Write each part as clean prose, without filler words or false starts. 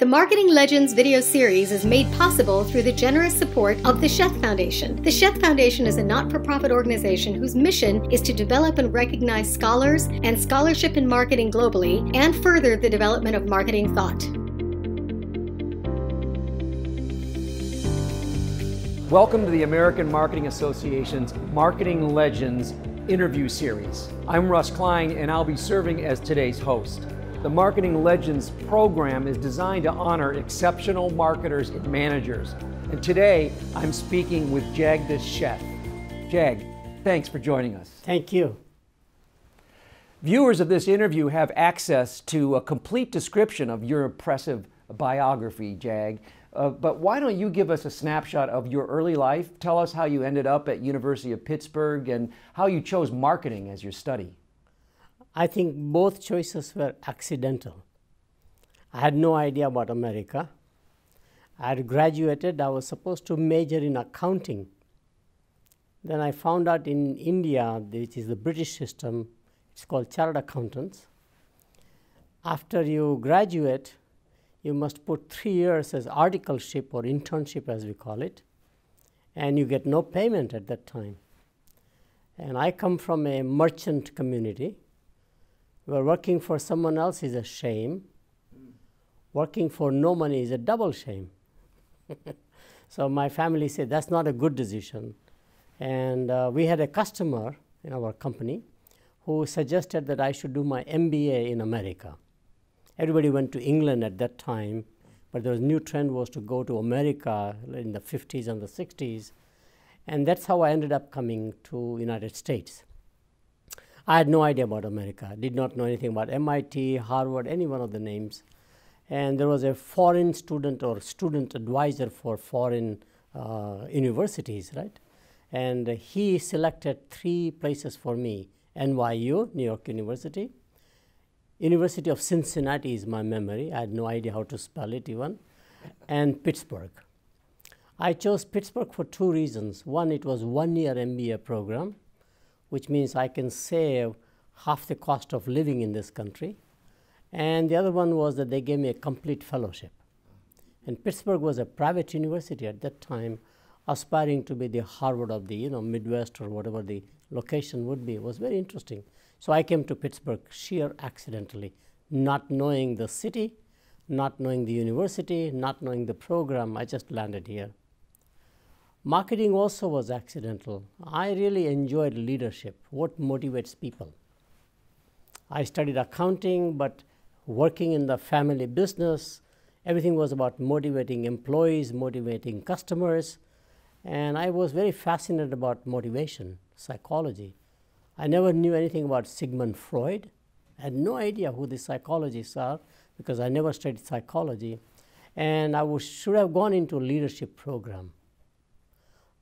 The Marketing Legends video series is made possible through the generous support of the Sheth Foundation. The Sheth Foundation is a not-for-profit organization whose mission is to develop and recognize scholars and scholarship in marketing globally and further the development of marketing thought. Welcome to the American Marketing Association's Marketing Legends interview series. I'm Russ Klein and I'll be serving as today's host. The Marketing Legends program is designed to honor exceptional marketers and managers. And today I'm speaking with Jagdish Sheth. Jag, thanks for joining us. Thank you. Viewers of this interview have access to a complete description of your impressive biography, Jag. But why don't you give us a snapshot of your early life? Tell us how you ended up at University of Pittsburgh and how you chose marketing as your study. I think both choices were accidental. I had no idea about America. I had graduated. I was supposed to major in accounting. Then I found out in India, which is the British system, it's called chartered accountants. After you graduate, you must put 3 years as articleship or internship as we call it, and you get no payment at that time. And I come from a merchant community where working for someone else is a shame. Working for no money is a double shame. So my family said that's not a good decision. And we had a customer in our company who suggested that I should do my MBA in America. Everybody went to England at that time, but the new trend was to go to America in the 50s and the 60s. And that's how I ended up coming to United States. I had no idea about America. I did not know anything about MIT, Harvard, any one of the names. And there was a foreign student or student advisor for foreign universities, right? And he selected 3 places for me: NYU, New York University, University of Cincinnati is my memory. I had no idea how to spell it even, and Pittsburgh. I chose Pittsburgh for 2 reasons. One, it was 1-year MBA program, which means I can save half the cost of living in this country. And the other one was that they gave me a complete fellowship. And Pittsburgh was a private university at that time, aspiring to be the Harvard of the Midwest or whatever the location would be. It was very interesting. So I came to Pittsburgh sheer accidentally, not knowing the city, not knowing the university, not knowing the program. I just landed here. Marketing also was accidental. I really enjoyed leadership, what motivates people. I studied accounting, but working in the family business, everything was about motivating employees, motivating customers, and I was very fascinated about motivation, psychology. I never knew anything about Sigmund Freud. I had no idea who the psychologists are because I never studied psychology, and I should have gone into a leadership program.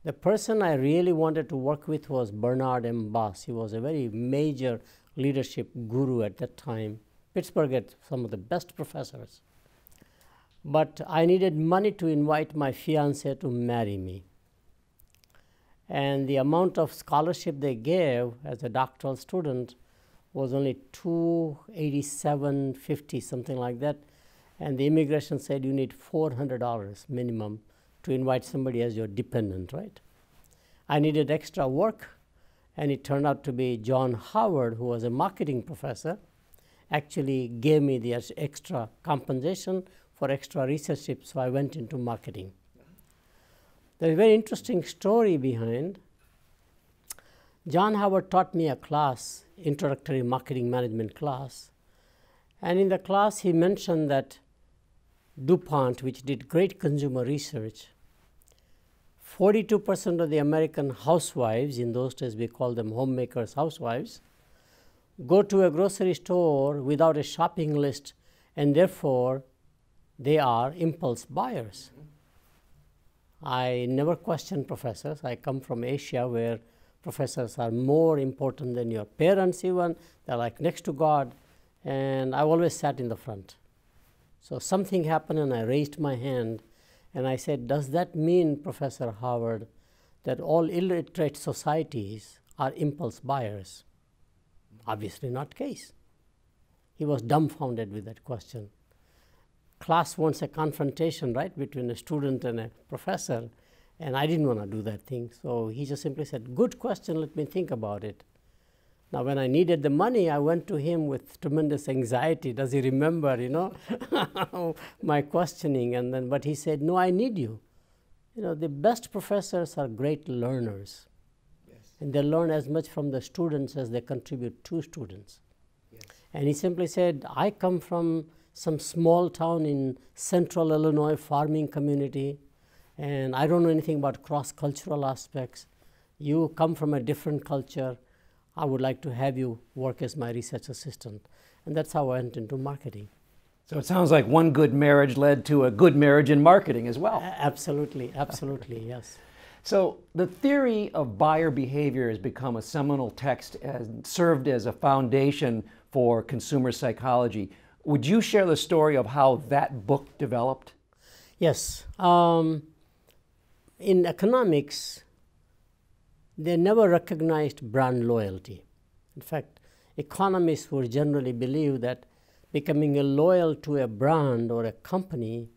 The person I really wanted to work with was Bernard M. Bass. He was a very major leadership guru at that time. Pittsburgh had some of the best professors. But I needed money to invite my fiancée to marry me. And the amount of scholarship they gave as a doctoral student was only $287.50, something like that. And the immigration said you need $400 minimum to invite somebody as your dependent, right? I needed extra work, and it turned out to be John Howard, who was a marketing professor, actually gave me the extra compensation for extra research, so I went into marketing. There's a very interesting story behind. John Howard taught me a class, introductory marketing management class, and in the class he mentioned that DuPont, which did great consumer research, 42% of the American housewives, in those days we call them homemakers, housewives, go to a grocery store without a shopping list, and therefore they are impulse buyers. I never questioned professors. I come from Asia where professors are more important than your parents even. They're like next to God, and I always sat in the front. So something happened and I raised my hand and I said, does that mean, Professor Howard, that all illiterate societies are impulse buyers? Obviously not the case. He was dumbfounded with that question. class wants a confrontation, right, between a student and a professor, and I didn't want to do that thing. So he just simply said, good question, let me think about it. Now, when I needed the money, I went to him with tremendous anxiety. Does he remember, my questioning? And then, but he said, no, I need you. The best professors are great learners. Yes. And they learn as much from the students as they contribute to students. Yes. And he simply said, I come from some small town in central Illinois farming community, and I don't know anything about cross-cultural aspects. You come from a different culture. I would like to have you work as my research assistant. And that's how I went into marketing. So it sounds like one good marriage led to a good marriage in marketing as well. Absolutely, absolutely, yes. So the theory of buyer behavior has become a seminal text and served as a foundation for consumer psychology. Would you share the story of how that book developed? Yes. In economics, they never recognized brand loyalty. In fact, economists would generally believe that becoming loyal to a brand or a company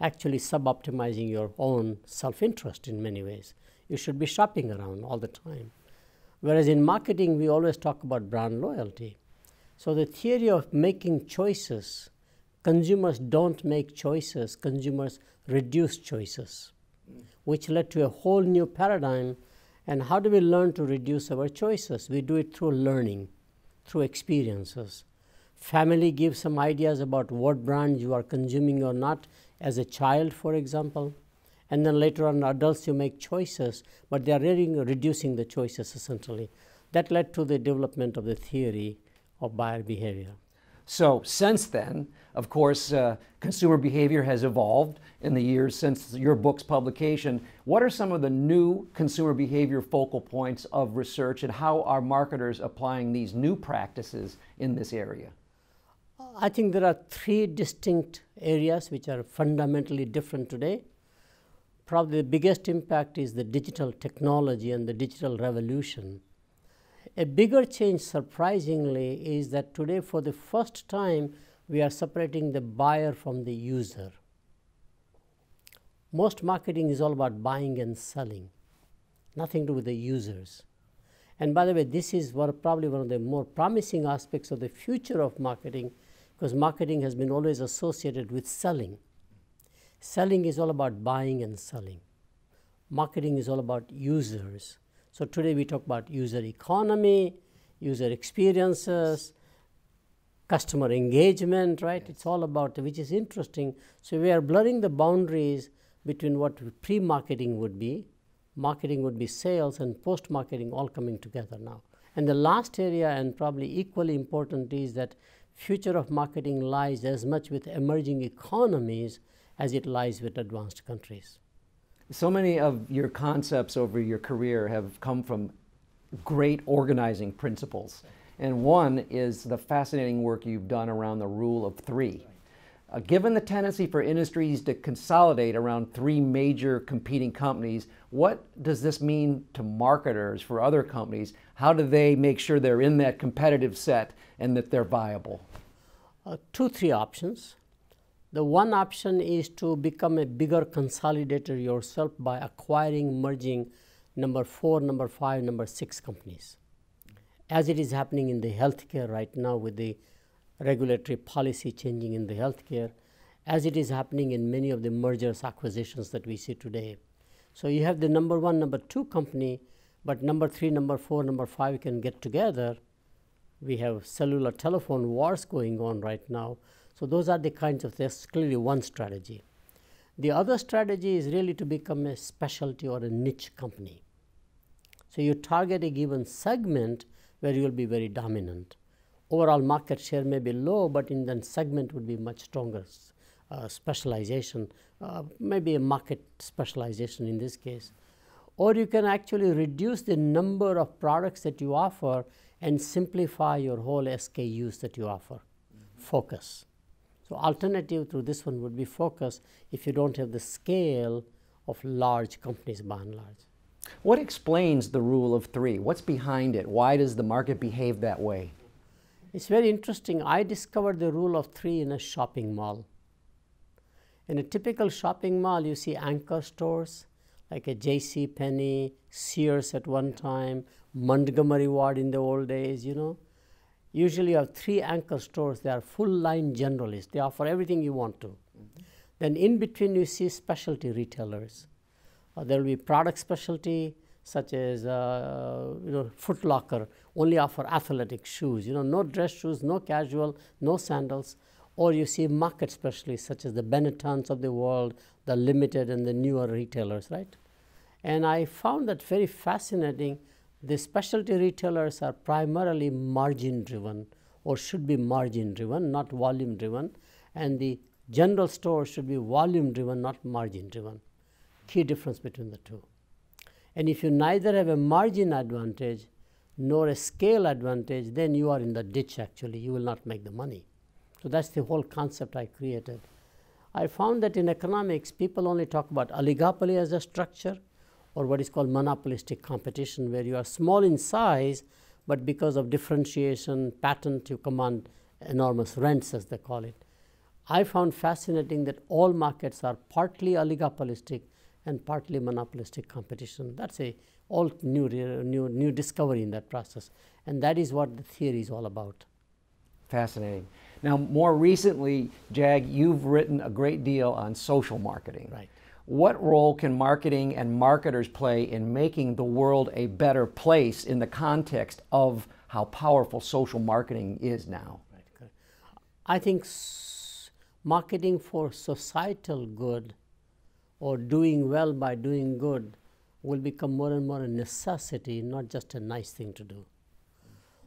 actually sub-optimizing your own self-interest in many ways. You should be shopping around all the time. Whereas in marketing, we always talk about brand loyalty. So the theory of making choices, consumers don't make choices, consumers reduce choices, which led to a whole new paradigm. And how do we learn to reduce our choices? We do it through learning, through experiences. Family gives some ideas about what brand you are consuming or not as a child, for example. And then later on, adults, you make choices, but they are really reducing the choices essentially. That led to the development of the theory of buyer behavior. So since then, of course, consumer behavior has evolved in the years since your book's publication. What are some of the new consumer behavior focal points of research, and how are marketers applying these new practices in this area? I think there are three distinct areas which are fundamentally different today. Probably the biggest impact is the digital technology and the digital revolution. A bigger change, surprisingly, is that today, for the first time, we are separating the buyer from the user. Most marketing is all about buying and selling, nothing to do with the users. And by the way, this is probably one of the more promising aspects of the future of marketing, because marketing has been always associated with selling. Selling is all about buying and selling. Marketing is all about users. So today we talk about user economy, user experiences, customer engagement, right? Yes. It's all about, which is interesting. So we are blurring the boundaries between what pre-marketing would be, marketing would be sales, and post-marketing all coming together now. And the last area, and probably equally important, is that future of marketing lies as much with emerging economies as it lies with advanced countries. So many of your concepts over your career have come from great organizing principles. And one is the fascinating work you've done around the rule of three. Given the tendency for industries to consolidate around three major competing companies, what does this mean to marketers for other companies? How do they make sure they're in that competitive set and that they're viable? Three options. The one option is to become a bigger consolidator yourself by acquiring, merging number 4, number 5, number 6 companies. As it is happening in the healthcare right now with the regulatory policy changing in the healthcare, as it is happening in many of the mergers, acquisitions that we see today. So you have the number 1, number 2 company, but number 3, number 4, number 5 can get together. We have cellular telephone wars going on right now. So those are the kinds of, that's clearly one strategy. The other strategy is really to become a specialty or a niche company. So you target a given segment where you will be very dominant. Overall market share may be low, but in that segment would be much stronger specialization, maybe a market specialization in this case. Or you can actually reduce the number of products that you offer and simplify your whole SKUs that you offer. Focus. So alternative to this one would be focus if you don't have the scale of large companies by and large. What explains the rule of three? What's behind it? Why does the market behave that way? It's very interesting. I discovered the rule of three in a shopping mall. In a typical shopping mall, you see anchor stores like a J.C. Penney, Sears at one time, Montgomery Ward in the old days, you know. Usually you have 3 anchor stores. They are full-line generalists. They offer everything you want to. Then in between you see specialty retailers. There will be product specialty such as Foot Locker, only offer athletic shoes, no dress shoes, no casual, no sandals. Or you see market specialists such as the Benettons of the world, the limited and the newer retailers, right? And I found that very fascinating. The specialty retailers are primarily margin driven, or should be margin driven, not volume driven. And the general stores should be volume driven, not margin driven. Key difference between the two. And if you neither have a margin advantage nor a scale advantage, then you are in the ditch actually. You will not make the money. So that's the whole concept I created. I found that in economics, people only talk about oligopoly as a structure, or what is called monopolistic competition, where you are small in size, but because of differentiation, patent, you command enormous rents, as they call it. I found fascinating that all markets are partly oligopolistic and partly monopolistic competition. That's a all new discovery in that process. And that is what the theory is all about. Fascinating. Now, more recently, Jag, you've written a great deal on social marketing. Right. What role can marketing and marketers play in making the world a better place in the context of how powerful social marketing is now? Right, correct. I think marketing for societal good, or doing well by doing good, will become more and more a necessity, not just a nice thing to do.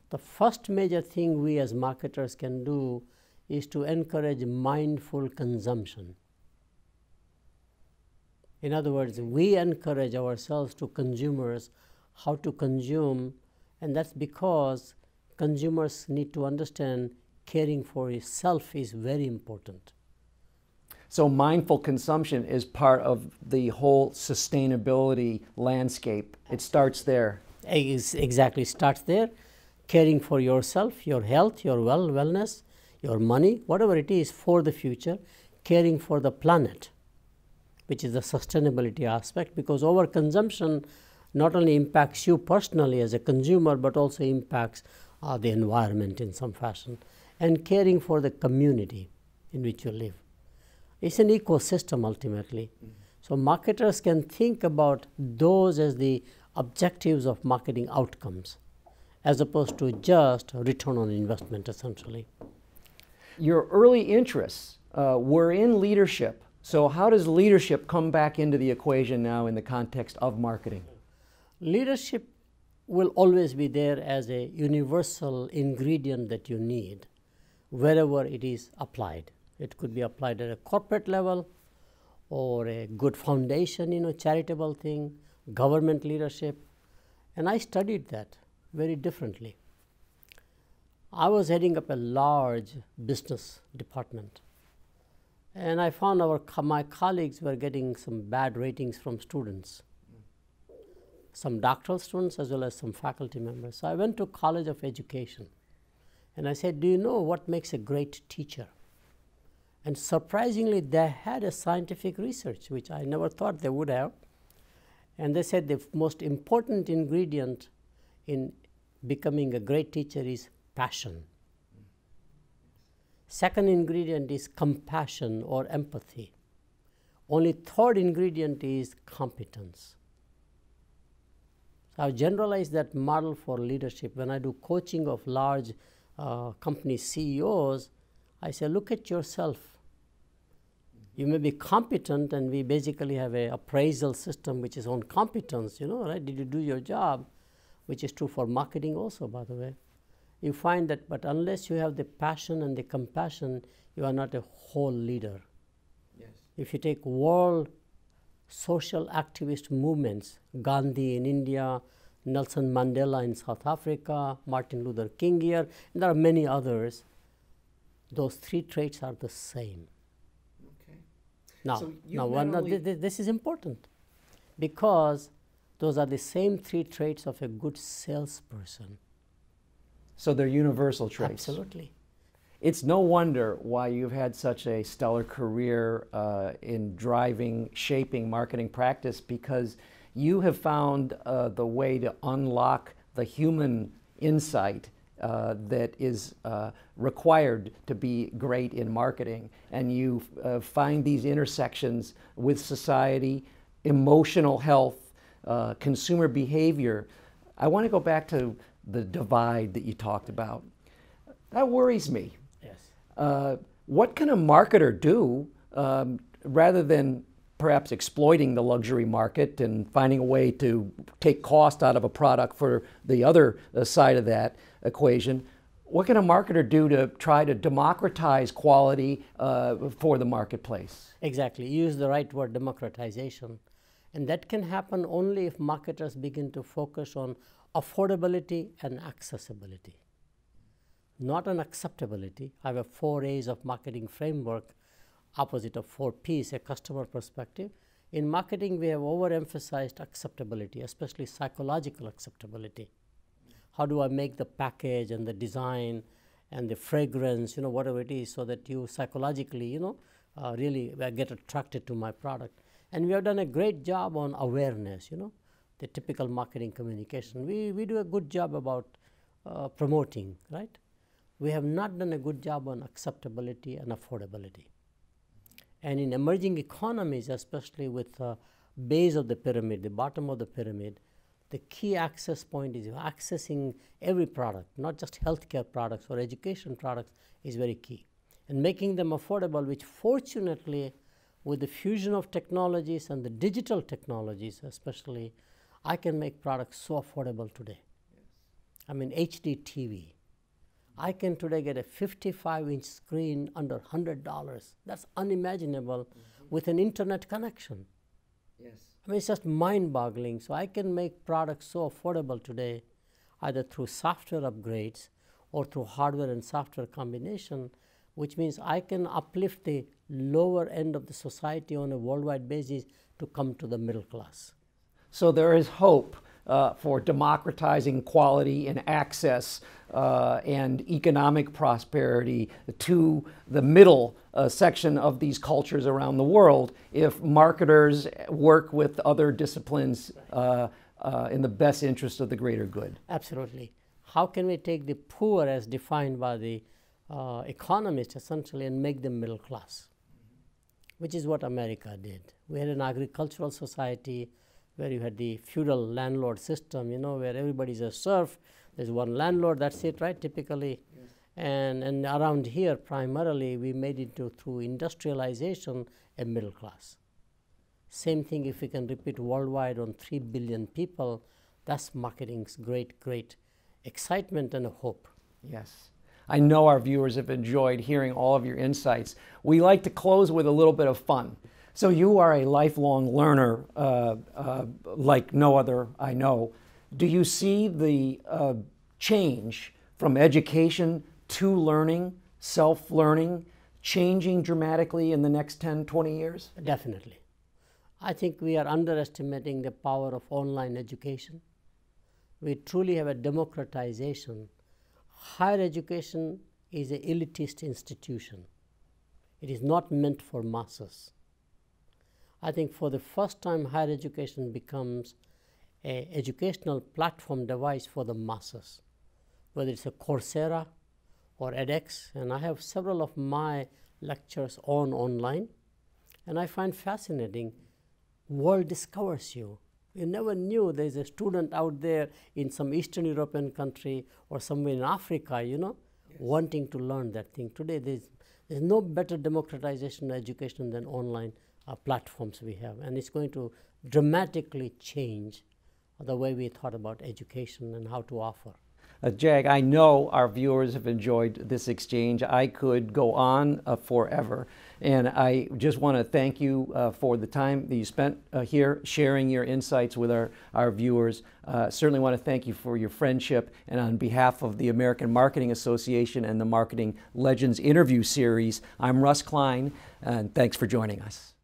The first major thing we as marketers can do is to encourage mindful consumption. In other words, we encourage ourselves to consumers how to consume, and that's because consumers need to understand caring for yourself is very important. So mindful consumption is part of the whole sustainability landscape. It starts there. Exactly, starts there. Caring for yourself, your health, your wellness, your money, whatever it is for the future. Caring for the planet, which is the sustainability aspect, because overconsumption not only impacts you personally as a consumer, but also impacts the environment in some fashion. And caring for the community in which you live. It's an ecosystem ultimately. So marketers can think about those as the objectives of marketing outcomes, as opposed to just return on investment essentially. Your early interests were in leadership. So how does leadership come back into the equation now in the context of marketing? Leadership will always be there as a universal ingredient that you need wherever it is applied. It could be applied at a corporate level, or a good foundation, charitable thing, government leadership. And I studied that very differently. I was heading up a large business department. And I found my colleagues were getting some bad ratings from students, some doctoral students as well as some faculty members. So I went to College of Education and I said, do you know what makes a great teacher? And surprisingly, they had a scientific research, which I never thought they would have. And they said the most important ingredient in becoming a great teacher is passion. Second ingredient is compassion or empathy. Only third ingredient is competence. So I've generalized that model for leadership. When I do coaching of large company CEOs, I say, look at yourself. You may be competent, and we basically have an appraisal system which is on competence, right? Did you do your job? Which is true for marketing also, by the way. You find that, but unless you have the passion and the compassion, you are not a whole leader. Yes. If you take world social activist movements, Gandhi in India, Nelson Mandela in South Africa, Martin Luther King here, and there are many others, those 3 traits are the same. Okay. Now, this is important because those are the same 3 traits of a good salesperson. So they're universal traits. Absolutely. It's no wonder why you've had such a stellar career in driving, shaping marketing practice, because you have found the way to unlock the human insight that is required to be great in marketing. And you find these intersections with society, emotional health, consumer behavior. I want to go back to the divide that you talked about. That worries me. Yes. What can a marketer do rather than perhaps exploiting the luxury market and finding a way to take cost out of a product for the other side of that equation? What can a marketer do to try to democratize quality for the marketplace? Exactly. You use the right word, democratization. And that can happen only if marketers begin to focus on affordability and accessibility, not on acceptability. I have a 4 A's of marketing framework, opposite of 4 P's, a customer perspective. In marketing, we have overemphasized acceptability, especially psychological acceptability. How do I make the package and the design and the fragrance, whatever it is, so that you psychologically, really get attracted to my product. And we have done a great job on awareness, the typical marketing communication. We do a good job about promoting, right? We have not done a good job on acceptability and affordability. And in emerging economies, especially with base of the pyramid, the bottom of the pyramid, the key access point is accessing every product, not just healthcare products or education products, is very key. And making them affordable, which fortunately, with the fusion of technologies and the digital technologies especially, I can make products so affordable today. Yes. I mean, HD TV. I can today get a 55-inch screen under $100. That's unimaginable with an internet connection. Yes. I mean, it's just mind-boggling. So I can make products so affordable today, either through software upgrades or through hardware and software combination, which means I can uplift the lower end of the society on a worldwide basis to come to the middle class. So there is hope for democratizing quality and access and economic prosperity to the middle section of these cultures around the world if marketers work with other disciplines in the best interest of the greater good. Absolutely. How can we take the poor as defined by the economists essentially and make them middle class, which is what America did. We had an agricultural society where you had the feudal landlord system, where everybody's a serf. There's one landlord, that's it, right, typically. Yes. And around here, primarily, we made it through industrialization, a middle class. Same thing if we can repeat worldwide on 3 billion people, that's marketing's great excitement and a hope. Yes. I know our viewers have enjoyed hearing all of your insights. We like to close with a little bit of fun. So you are a lifelong learner like no other I know. Do you see the change from education to learning, self-learning, changing dramatically in the next 10, 20 years? Definitely. I think we are underestimating the power of online education. We truly have a democratization. Higher education is an elitist institution. It is not meant for masses. I think for the first time, higher education becomes an educational platform device for the masses, whether it's a Coursera or edX. And I have several of my lectures online. And I find fascinating, world discovers you. You never knew there's a student out there in some Eastern European country or somewhere in Africa, yes, wanting to learn that thing. Today, there's no better democratization of education than online platforms we have. And it's going to dramatically change the way we thought about education and how to offer. Jag, I know our viewers have enjoyed this exchange. I could go on forever. And I just want to thank you for the time that you spent here sharing your insights with our viewers. Certainly want to thank you for your friendship. And on behalf of the American Marketing Association and the Marketing Legends interview series, I'm Russ Klein, and thanks for joining us.